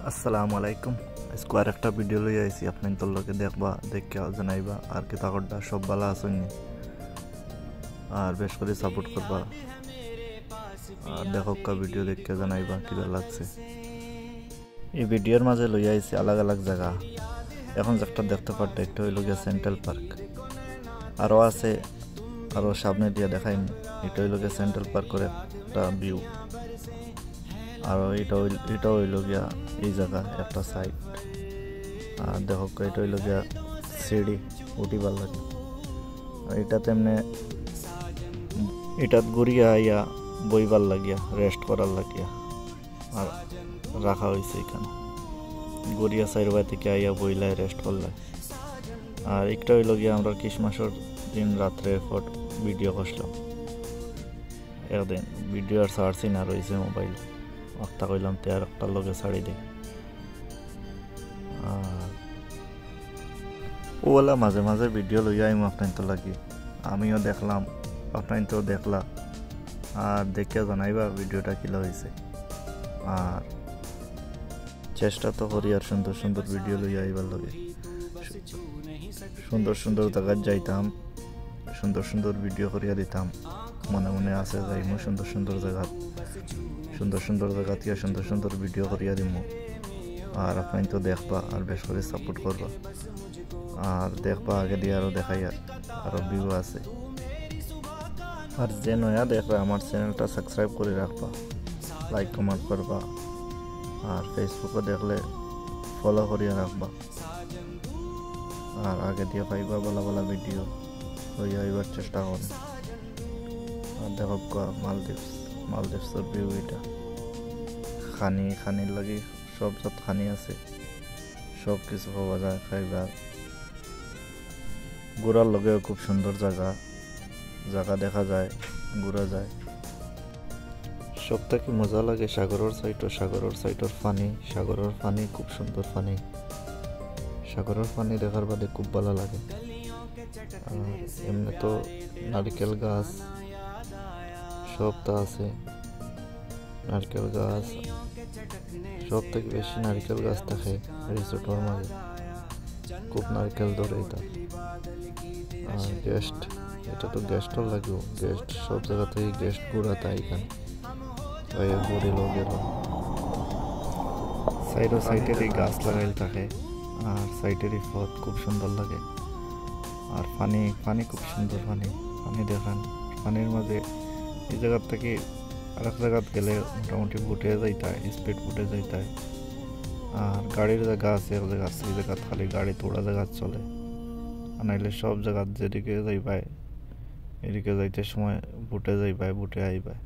আসসালামু আলাইকুম। আজকে আর একটা ভিডিও লই আইছি আপনার তোর লগে দেখবা দেখে জানাইবা আর কি তাকড়টা সব ভালো আছেন আর বেশ করে সাপোর্ট করবা আর দেখো কা ভিডিও দেখে জানাইবা কি ভালো লাগছে। এই ভিডিওর মাঝে লই আইছি আলাদা আলাদা জায়গা। এখন যেটা দেখতে পারতে একটা হইল গিয়া সেন্ট্রাল পার্ক, আরও আছে আরও সামনে দিয়ে দেখাইম। এটা হইল গিয়া সেন্ট্রাল পার্কের একটা ভিউ, আর এটা হইল গিয়া এই জায়গা একটা সাইড। আর দেখো এটা হইল গিয়া সিঁড়ি উঠিবার লাগে। আর এটা তেমনি এটাত ঘুরিয়া আইয়া বইবার লাগিয়া রেস্ট করার লাগিয়া আর রাখা হয়েছে এখানে। গড়িয়া সাইডবাই থেকে আইয়া বইলায় রেস্ট করলায়। আর একটা হইল গিয়া আমরা ক্রিসমাসের দিন রাত্রে ভিডিও করলাম। একদিন ভিডিও আর ছাড়ছি না, রয়েছে মোবাইল একটা কইলাম তে আর একটার লগে ছাড়ি দিই। আর ওলা মাঝে মাঝে ভিডিও লইয়া আইম আপনার তো লাগি, আমিও দেখলাম আপনার তো দেখলা আর দেখে জানাইবা ভিডিওটা কিলা হয়েছে। আর চেষ্টা তো করি আর সুন্দর সুন্দর ভিডিও লইয়া আইবার লগে। সুন্দর সুন্দর জায়গায় যাইতাম, সুন্দর সুন্দর ভিডিও করিয়া দিতাম। মনে মনে আছে যাইমু সুন্দর সুন্দর জায়গা থেকে সুন্দর সুন্দর ভিডিও করিয়া দিমু। আর আপনার তো দেখবা আর বেশ করে সাপোর্ট করবা আর দেখবা আগে দিয়ে আরও দেখাইয়া আরও ভিউ আছে। আর যে নয়া দেখবা আমার চ্যানেলটা সাবস্ক্রাইব করে রাখবা, লাইক কমেন্ট করবা আর ফেসবুকে দেখলে ফলো করিয়া রাখবা। আর আগে দিয়ে পাইবা ভালো ভালো ভিডিও লইয়া আইবার চেষ্টা করো। আর দেখো মালদ্বীপসের ভিউ এটা খানির লাগি সব জাত খানি আছে, সব কিছু পাওয়া যায় খাইবার। ঘোরার লগেও খুব সুন্দর জায়গা দেখা যায়, ঘোরা যায়। সব থেকে মজা লাগে সাগরের সাইটের পানি খুব সুন্দর পানি। সাগরের পানি দেখার বাদে খুব ভালো লাগে। এমনি তো নারকেল গাছ সবটা আছে, নারকেল গাছ সব থেকে বেশি নারকেল গাছ থাকে রিসোর্টের মাঝে, খুব নারকেল ধরে এটা। আর গেস্ট, এটা তো গেস্টও লাগবে, গেস্ট সব জায়গা থেকে গেস্ট ঘুরাতে এখানে ঘুরে গেল। সাইডেরই গাছ লাগাইল থাকে আর সাইডেরই পথ খুব সুন্দর লাগে। আর পানি খুব সুন্দর পানি দেখান। পানির মাঝে এই জায়গার থেকে আর এক জায়গাত গেলে মোটামুটি বুটে যাইতে হয়, স্পিড বুটে যাইতে হয়। আর গাড়ির জায়গা আছে এক জায়গা, এই জায়গাত খালি গাড়ি তোড়া জায়গা চলে। আর নাইলে সব জায়গাত যেদিকে যাইবাই এদিকে যাইতে সময় বুটে যাইবাই, বুটে আইবাই।